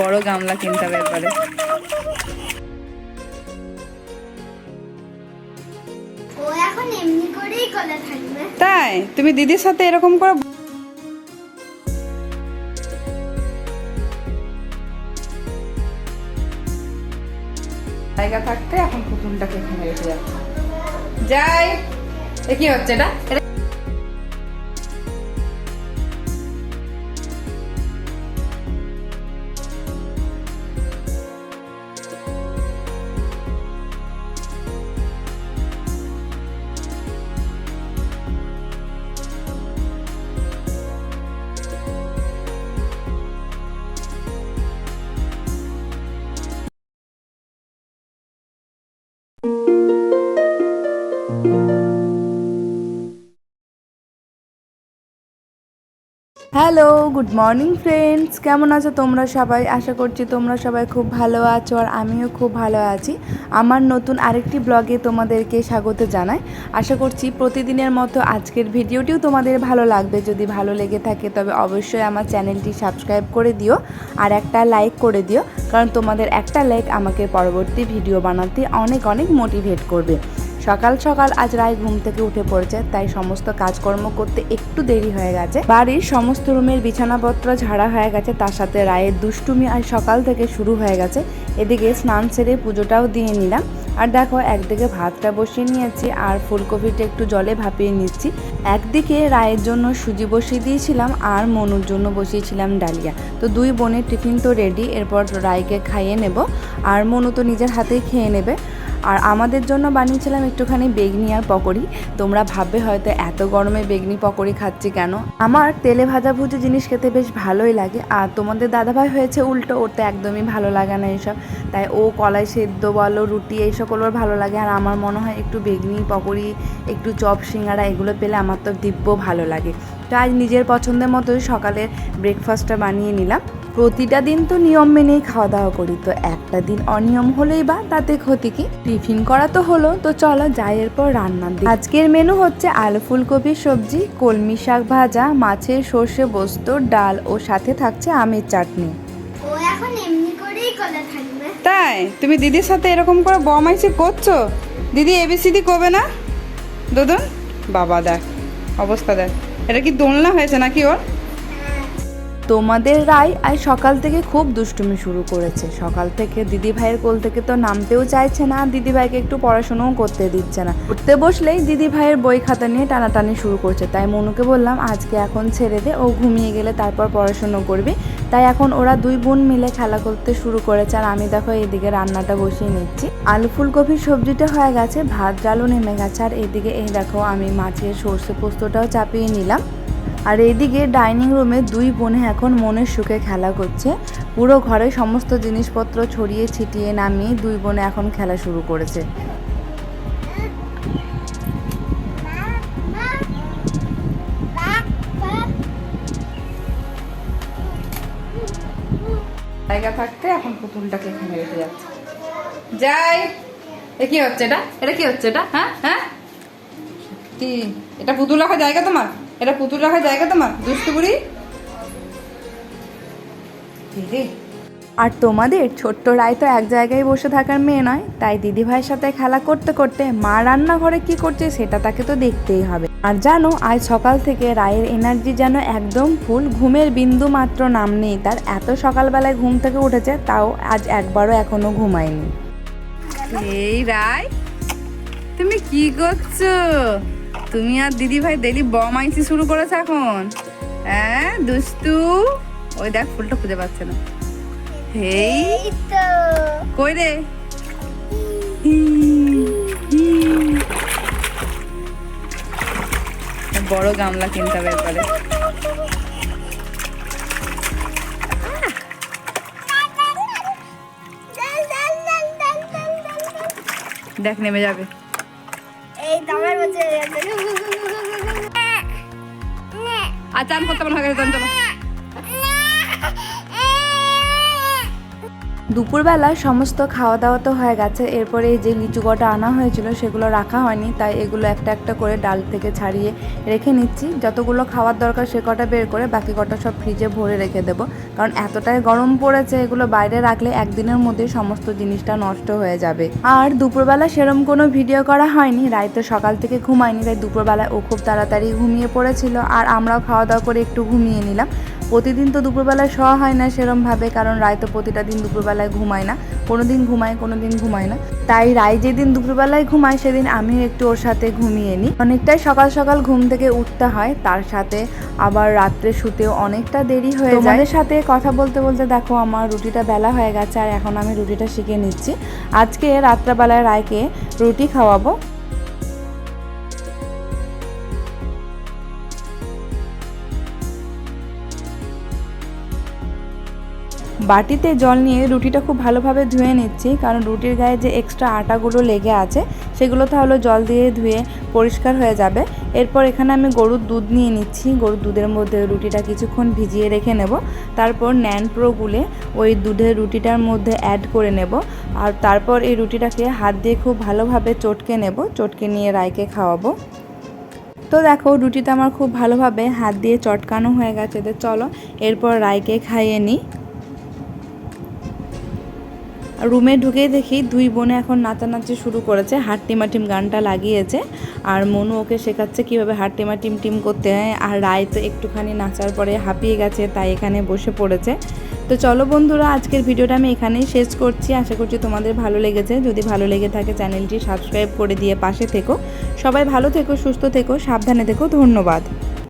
বড় গামলা কিনতে হবে এবারে। ও এখন এমনি করেই গলা থাকবে। তাই তুমি দিদির সাথে এরকম করে জায়গা থাকতে এখন পুতুলটাকে এখানে রেখে যাচ্ছে। যাই, এ কি হচ্ছে এটা? হ্যালো, গুড মর্নিং ফ্রেন্ডস, কেমন আছো তোমরা সবাই? আশা করছি তোমরা সবাই খুব ভালো আছো আর আমিও খুব ভালো আছি। আমার নতুন আরেকটি ব্লগে তোমাদেরকে স্বাগত জানাই। আশা করছি প্রতিদিনের মতো আজকের ভিডিওটিও তোমাদের ভালো লাগবে। যদি ভালো লেগে থাকে তবে অবশ্যই আমার চ্যানেলটি সাবস্ক্রাইব করে দিও আর একটা লাইক করে দিও, কারণ তোমাদের একটা লাইক আমাকে পরবর্তী ভিডিও বানাতে অনেক অনেক মোটিভেট করবে। সকাল সকাল আজ রায় ঘুম থেকে উঠে পড়েছে, তাই সমস্ত কাজকর্ম করতে একটু দেরি হয়ে গেছে। বাড়ির সমস্ত রুমের বিছানাপত্র ঝাড়া হয়ে গেছে, তার সাথে রায়ের দুষ্টুমি আজ সকাল থেকে শুরু হয়ে গেছে। এদিকে স্নান সেরে পুজোটাও দিয়ে নিলাম। আর দেখো, একদিকে ভাতটা বসিয়ে নিয়েছি আর ফুলকপিটা একটু জলে ভাপিয়ে নিচ্ছি। একদিকে রায়ের জন্য সুজি বসিয়ে দিয়েছিলাম আর মনুর জন্য বসিয়েছিলাম ডালিয়া। তো দুই বোনের টিফিন তো রেডি, এরপর রায়কে খাইয়ে নেব আর মনু তো নিজের হাতেই খেয়ে নেবে। আর আমাদের জন্য বানিয়েছিলাম একটুখানি বেগনি আর পকোড়ি। তোমরা ভাববে হয়তো এত গরমে বেগনি পকোড়ি খাচ্ছি কেন। আমার তেলে ভাজা ভুজি জিনিস খেতে বেশ ভালোই লাগে, আর তোমাদের দাদাভাই হয়েছে উল্টো, ওর তো একদমই ভালো লাগে না এইসব। তাই ও কলাই সেদ্ধ বলো, রুটি এই সকল ওর ভালো লাগে। আর আমার মনে হয় একটু বেগনি পকোড়ি, একটু চপ সিঙ্গাড়া এগুলো পেলে আমার তো দিব্য ভালো লাগে। তো আজ নিজের পছন্দের মতোই সকালের ব্রেকফাস্টটা বানিয়ে নিলাম। প্রতিটা দিন তো নিয়ম মেনেই খাওয়া দাওয়া করি, তো একটা দিন অনিয়ম হলেই বা তাতে ক্ষতি কি? টিফিন করা তো হলো, তো চলো যাই এরপর রান্নার দিকে। আজকের মেনু হচ্ছে আলু ফুলকপির সবজি, কলমি শাক ভাজা, মাছের সর্ষে পোস্ত, ডাল ও সাথে থাকছে আমের চাটনি। ও এখন এমনি করেই গলা থাকবে। তাই তুমি দিদির সাথে এরকম করে বমাইছি করছো? দিদি এবিসিডি করবে না? দুদুন বাবা, দেখ অবস্থা, দেখ এটা কি দোলনা হয়েছে নাকি ওর? তোমাদের রায় আজ সকাল থেকে খুব দুষ্টুমি শুরু করেছে। সকাল থেকে দিদিভাইয়ের কোল থেকে তো নামতেও চাইছে না, দিদিভাইকে একটু পড়াশোনাও করতে দিচ্ছে না। পড়তে বসলেই দিদিভাইয়ের বই খাতা নিয়ে টানাটানি শুরু করছে। তাই মনুকে বললাম আজকে এখন ছেড়ে দে, ও ঘুমিয়ে গেলে তারপর পড়াশুনো করবি। তাই এখন ওরা দুই বোন মিলে খেলা করতে শুরু করেছে। আর আমি দেখো এইদিকে রান্নাটা বসিয়ে নিচ্ছি। আলু ফুলকপির সবজিটা হয়ে গেছে, ভাত ডালও নেমে গেছে। আর এদিকে এই দেখো আমি মাছের সর্ষে পোস্তটাও চাপিয়ে নিলাম। আর এইদিকে ডাইনিং রুমে দুই বোনে এখন মনের সুখে খেলা করছে। পুরো ঘরে সমস্ত জিনিসপত্র ছড়িয়ে ছিটিয়ে নামিয়ে দুই বোনে এখন খেলা শুরু করেছে। জায়গা থাকতে এখন পুতুলটাকে এখানে রেখে যাচ্ছে। যাই, এ কি হচ্ছে এটা? এটা কি হচ্ছে এটা? হ্যাঁ হ্যাঁ, কি এটা? পুতুল রাখার জায়গা তোমার? এটা পুতুল রাখার জায়গা তোমার? দুষ্টু বুড়ি। আর তোমাদের ছোট্ট রায় তো এক জায়গায় বসে থাকার মেয়ে নয়, তাই দিদিভাইয়ের সাথে খেলা করতে করতে মা রান্নাঘরে কি করছে সেটা তাকে তো দেখতেই হবে। আর জানো, আজ সকাল থেকে রায়ের এনার্জি যেন একদম ফুল, ঘুমের বিন্দু মাত্র নাম নেই তার। এত সকালবেলায় ঘুম থেকে উঠেছে, তাও আজ একবারও এখনো ঘুমায়নি। এই রায়, তুমি কি করছো? তুমি আর দিদিভাই ডেলি বমাইছি শুরু করেছে এখন। হ্যাঁ দুষ্টু, ওই দেখ ফুলটা খুঁজে পাচ্ছে না। হেই কই রে? বড় গামলা কিনতে হবে এবারে। দেখ নেমে যাবে। আর চান করতে মনে হয়, চলো দুপুরবেলা সমস্ত খাওয়া দাওয়া তো হয়ে গেছে। এরপরে এই যে লিচু কটা আনা হয়েছিল সেগুলো রাখা হয়নি, তাই এগুলো একটা একটা করে ডাল থেকে ছাড়িয়ে রেখে নিচ্ছি। যতগুলো খাওয়ার দরকার সে কটা বের করে বাকি কটা সব ফ্রিজে ভরে রেখে দেবো, কারণ এতটাই গরম পড়েছে এগুলো বাইরে রাখলে একদিনের মধ্যে সমস্ত জিনিসটা নষ্ট হয়ে যাবে। আর দুপুরবেলা সেরম কোনো ভিডিও করা হয়নি, রাইতে সকাল থেকে ঘুমায়নি, তাই দুপুরবেলায় ও খুব তাড়াতাড়ি ঘুমিয়ে পড়েছিল আর আমরাও খাওয়া দাওয়া করে একটু ঘুমিয়ে নিলাম। প্রতিদিন তো দুপুরবেলায় শোয়া হয় না সেরমভাবে, কারণ রায় তো প্রতিটা দিন দুপুরবেলায় ঘুমায় না, কোনো দিন ঘুমায় কোনো দিন ঘুমায় না। তাই রায় যেদিন দুপুরবেলায় ঘুমায় সেদিন আমিও একটু ওর সাথে ঘুমিয়ে নিই। অনেকটাই সকাল সকাল ঘুম থেকে উঠতে হয়, তার সাথে আবার রাত্রে শুতেও অনেকটা দেরি হয়ে যায়। তোমাদের সাথে কথা বলতে বলতে দেখো আমার রুটিটা বেলা হয়ে গেছে আর এখন আমি রুটিটা শিখে নিচ্ছি। আজকে রাত্রেবেলায় রায়কে রুটি খাওয়াবো। বাটিতে জল নিয়ে রুটিটা খুব ভালোভাবে ধুয়ে নিচ্ছি, কারণ রুটির গায়ে যে এক্সট্রা আটাগুলো লেগে আছে সেগুলো তাহলে জল দিয়ে ধুয়ে পরিষ্কার হয়ে যাবে। এরপর এখানে আমি গরুর দুধ নিয়ে নিচ্ছি, গরুর দুধের মধ্যে রুটিটা কিছুক্ষণ ভিজিয়ে রেখে নেব। তারপর ন্যান প্রো গুলে ওই দুধের রুটিটার মধ্যে অ্যাড করে নেব, আর তারপর এই রুটিটাকে হাত দিয়ে খুব ভালোভাবে চটকে নেব, চটকে নিয়ে রায়কে খাওয়াবো। তো দেখো রুটিটা আমার খুব ভালোভাবে হাত দিয়ে চটকানো হয়ে গেছে, তো চলো এরপর রায়কে খাইয়ে নিই। রুমে ঢুকেই দেখি দুই বোনে এখন নাচানাচি শুরু করেছে, হাট্টিমাটিম গানটা লাগিয়েছে আর মনু ওকে শেখাচ্ছে কীভাবে হাট্টিমাটিম টিম করতে হয়। আর রায় তো একটুখানি নাচার পরে হাঁপিয়ে গেছে, তাই এখানে বসে পড়েছে। তো চলো বন্ধুরা, আজকের ভিডিওটা আমি এখানেই শেষ করছি। আশা করছি তোমাদের ভালো লেগেছে। যদি ভালো লেগে থাকে চ্যানেলটি সাবস্ক্রাইব করে দিয়ে পাশে থেকো। সবাই ভালো থেকো, সুস্থ থেকো, সাবধানে থেকো। ধন্যবাদ।